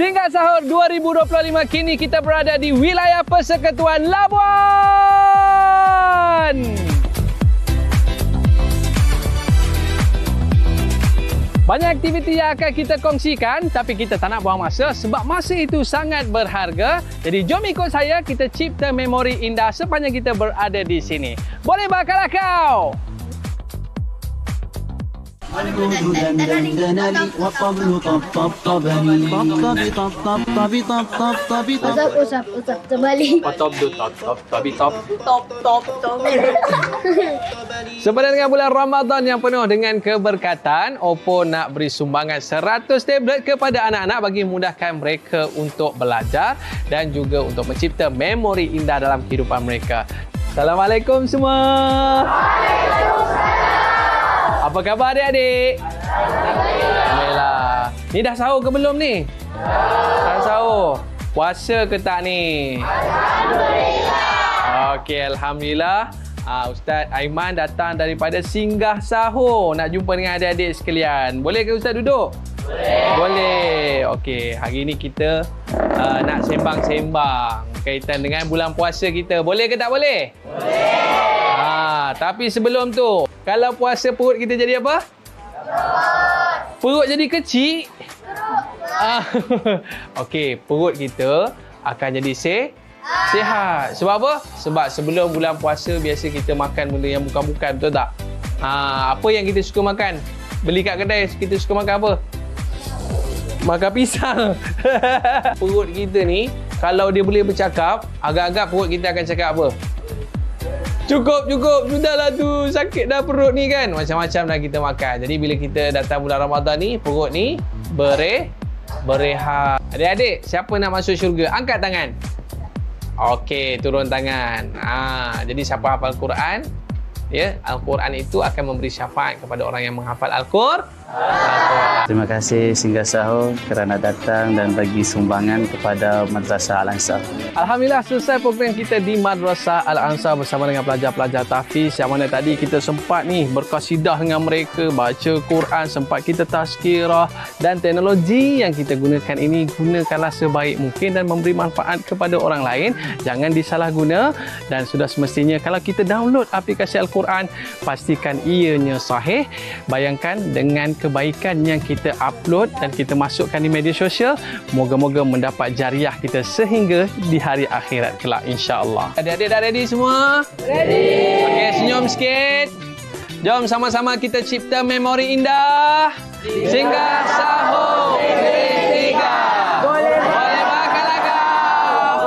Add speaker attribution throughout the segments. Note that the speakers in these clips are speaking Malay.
Speaker 1: Singgah Sahur 2025, kini kita berada di wilayah Persekutuan Labuan. Banyak aktiviti yang akan kita kongsikan, tapi kita tak nak buang masa sebab masa itu sangat berharga. Jadi jom ikut saya, kita cipta memori indah sepanjang kita berada di sini. Boleh bakal kau?
Speaker 2: Usap terbalik.
Speaker 1: Sepadan dengan bulan Ramadan yang penuh dengan keberkatan, Oppo nak beri sumbangan 100 tablet kepada anak-anak bagi memudahkan mereka untuk belajar dan juga untuk mencipta memori indah dalam kehidupan mereka. Assalamualaikum semua. Apa khabar adik-adik? Alhamdulillah. Ni dah sahur ke belum ni? Dah sahur. Puasa ke tak ni? Alhamdulillah. Okey, alhamdulillah. Ustaz Aiman datang daripada Singgah Sahur nak jumpa dengan adik-adik sekalian. Boleh ke Ustaz duduk? Boleh. Okey, hari ni kita nak sembang-sembang kaitan dengan bulan puasa kita. Boleh ke tak boleh? Boleh. Tapi sebelum tu, kalau puasa perut kita jadi apa? Perut jadi kecil? Okey, perut kita akan jadi sihat. Sebab apa? Sebab sebelum bulan puasa biasa kita makan benda yang bukan-bukan, betul tak? Apa yang kita suka makan? Beli kat kedai, kita suka makan apa? Makan pisang. Perut kita ni, kalau dia boleh bercakap, agak-agak perut kita akan cakap apa? Cukup. Sudahlah tu. Sakit dah perut ni kan. Macam-macam dah kita makan. Jadi bila kita datang bulan Ramadan ni, perut ni berehat. Adik-adik, siapa nak masuk syurga? Angkat tangan. Okey, turun tangan. Jadi siapa hafal Quran, ya, Al-Quran itu akan memberi syafaat kepada orang yang menghafal Al-Quran.
Speaker 3: Terima kasih Singgah Sahur kerana datang dan bagi sumbangan kepada Madrasah Al-Ansar.
Speaker 1: Alhamdulillah, selesai program kita di Madrasah Al-Ansar bersama dengan pelajar-pelajar tahfiz yang mana tadi kita sempat ni berqasidah dengan mereka, baca Quran, sempat kita tazkirah, dan teknologi yang kita gunakan ini gunakanlah sebaik mungkin dan memberi manfaat kepada orang lain. Jangan disalahguna, dan sudah semestinya kalau kita download aplikasi Al-Quran, pastikan ianya sahih. Bayangkan dengan kebaikan yang kita upload dan kita masukkan di media sosial, moga-moga mendapat jariah kita sehingga di hari akhirat kelak, insya-Allah. Adik-adik dah ready semua? Ready. Okey, senyum sikit. Jom sama-sama kita cipta memori indah. Singgah Sahur 3. Boleh bakal kau.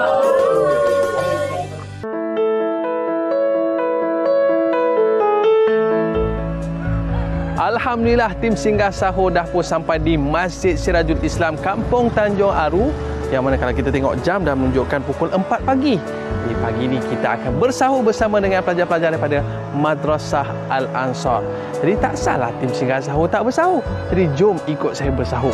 Speaker 1: Alhamdulillah, tim Singgah Sahur dah pun sampai di Masjid Sirajul Islam Kampung Tanjung Aru, yang mana kalau kita tengok jam dah menunjukkan pukul 4 pagi. Di pagi ni kita akan bersahur bersama dengan pelajar-pelajar daripada Madrasah Al-Ansar. Jadi tak salah tim Singgah Sahur tak bersahur. Jadi jom ikut saya bersahur.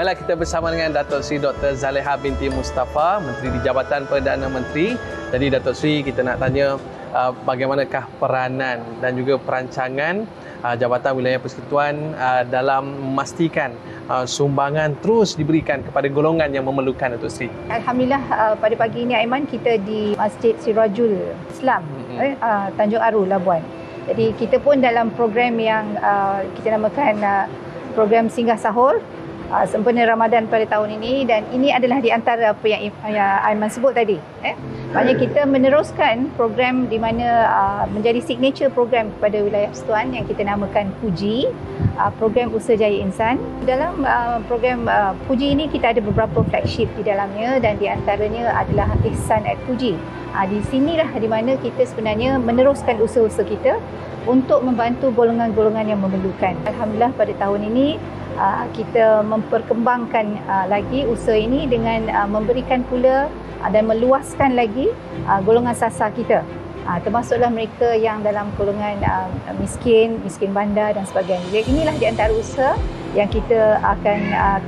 Speaker 1: Kita bersama dengan Datuk Seri Dr. Zaleha binti Mustafa, Menteri di Jabatan Perdana Menteri. Jadi Datuk Seri, kita nak tanya bagaimanakah peranan dan juga perancangan Jabatan Wilayah Persekutuan dalam memastikan sumbangan terus diberikan kepada golongan yang memerlukan, Datuk Seri.
Speaker 2: Alhamdulillah, pada pagi ini Aiman, kita di Masjid Sirajul Islam Tanjung Aru, Labuan. Jadi kita pun dalam program yang kita namakan program Singgah Sahur sempena Ramadan pada tahun ini, dan ini adalah di antara apa yang Aiman sebut tadi. Maknanya kita meneruskan program di mana menjadi signature program kepada wilayah persekutuan yang kita namakan Puji, program Usaha Jaya Insan. Dalam program Puji ini kita ada beberapa flagship di dalamnya, dan di antaranya adalah Ihsan at Puji. Di sinilah di mana kita sebenarnya meneruskan usaha-usaha kita untuk membantu golongan-golongan yang memerlukan. Alhamdulillah, pada tahun ini kita memperkembangkan lagi usaha ini dengan memberikan pula dan meluaskan lagi golongan sasar kita. Termasuklah mereka yang dalam golongan miskin bandar dan sebagainya. Jadi inilah di antara usaha yang kita akan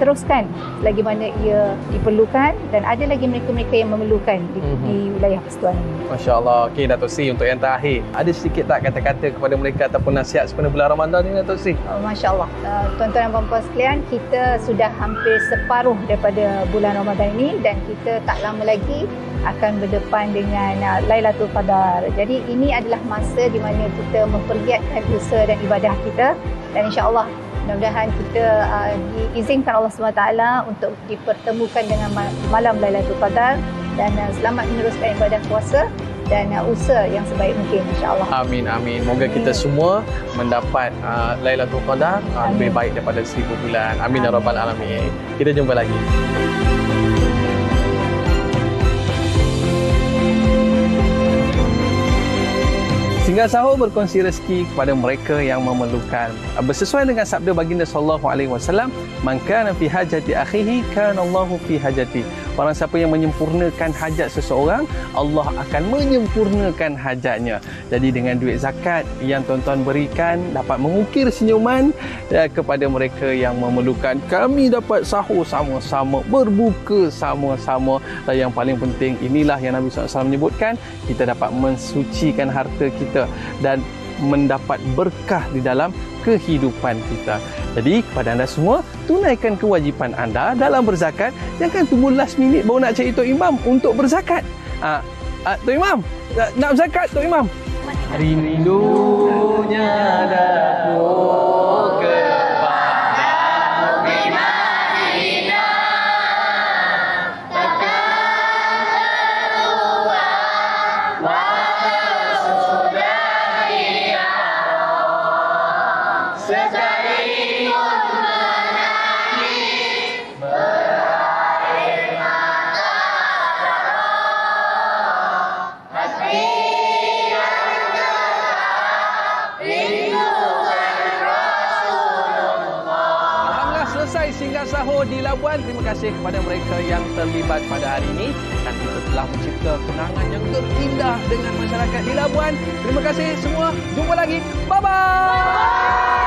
Speaker 2: teruskan selagi mana ia diperlukan, dan ada lagi mereka-mereka yang memerlukan di wilayah Persekutuan ini.
Speaker 1: Masya Allah. Okey Datuk Sri, untuk yang terakhir, ada sedikit tak kata-kata kepada mereka ataupun nasihat sempena bulan Ramadan ni Datuk Sri?
Speaker 2: Masya Allah. Tuan-tuan dan puan-puan sekalian, kita sudah hampir separuh daripada bulan Ramadan ini dan kita tak lama lagi akan berdepan dengan Lailatul Qadar. Jadi ini adalah masa di mana kita mempergiatkan usaha dan ibadah kita, dan insya-Allah mudah-mudahan kita diizinkan Allah SWT untuk dipertemukan dengan malam Lailatul Qadar, dan selamat meneruskan ibadah puasa dan usaha yang sebaik mungkin, insya-Allah.
Speaker 1: Amin, amin. Moga kita semua mendapat Lailatul Qadar lebih baik daripada 1000 bulan. Amin ya rabbal alamin. Kita jumpa lagi. Singgah Sahur berkongsi rezeki kepada mereka yang memerlukan. Bersesuaian dengan sabda baginda sallallahu alaihi wasallam, "Man kana fi hajati akhihi kana Allahu fi hajati." Orang siapa yang menyempurnakan hajat seseorang, Allah akan menyempurnakan hajatnya. Jadi dengan duit zakat yang tuan-tuan berikan dapat mengukir senyuman kepada mereka yang memerlukan. Kami dapat sahur sama-sama, berbuka sama-sama, dan yang paling penting inilah yang Nabi SAW menyebutkan, kita dapat mensucikan harta kita dan mendapat berkah di dalam kehidupan kita. Jadi kepada anda semua, tunaikan kewajipan anda dalam berzakat. Jangan tunggu last minute baru nak cari Tok Imam untuk berzakat. Tok Imam, nak berzakat Tok Imam. Rindunya daku Singgah Sahur di Labuan. Terima kasih kepada mereka yang terlibat pada hari ini, dan kita telah mencipta kenangan yang terindah dengan masyarakat di Labuan. Terima kasih semua. Jumpa lagi. Bye-bye.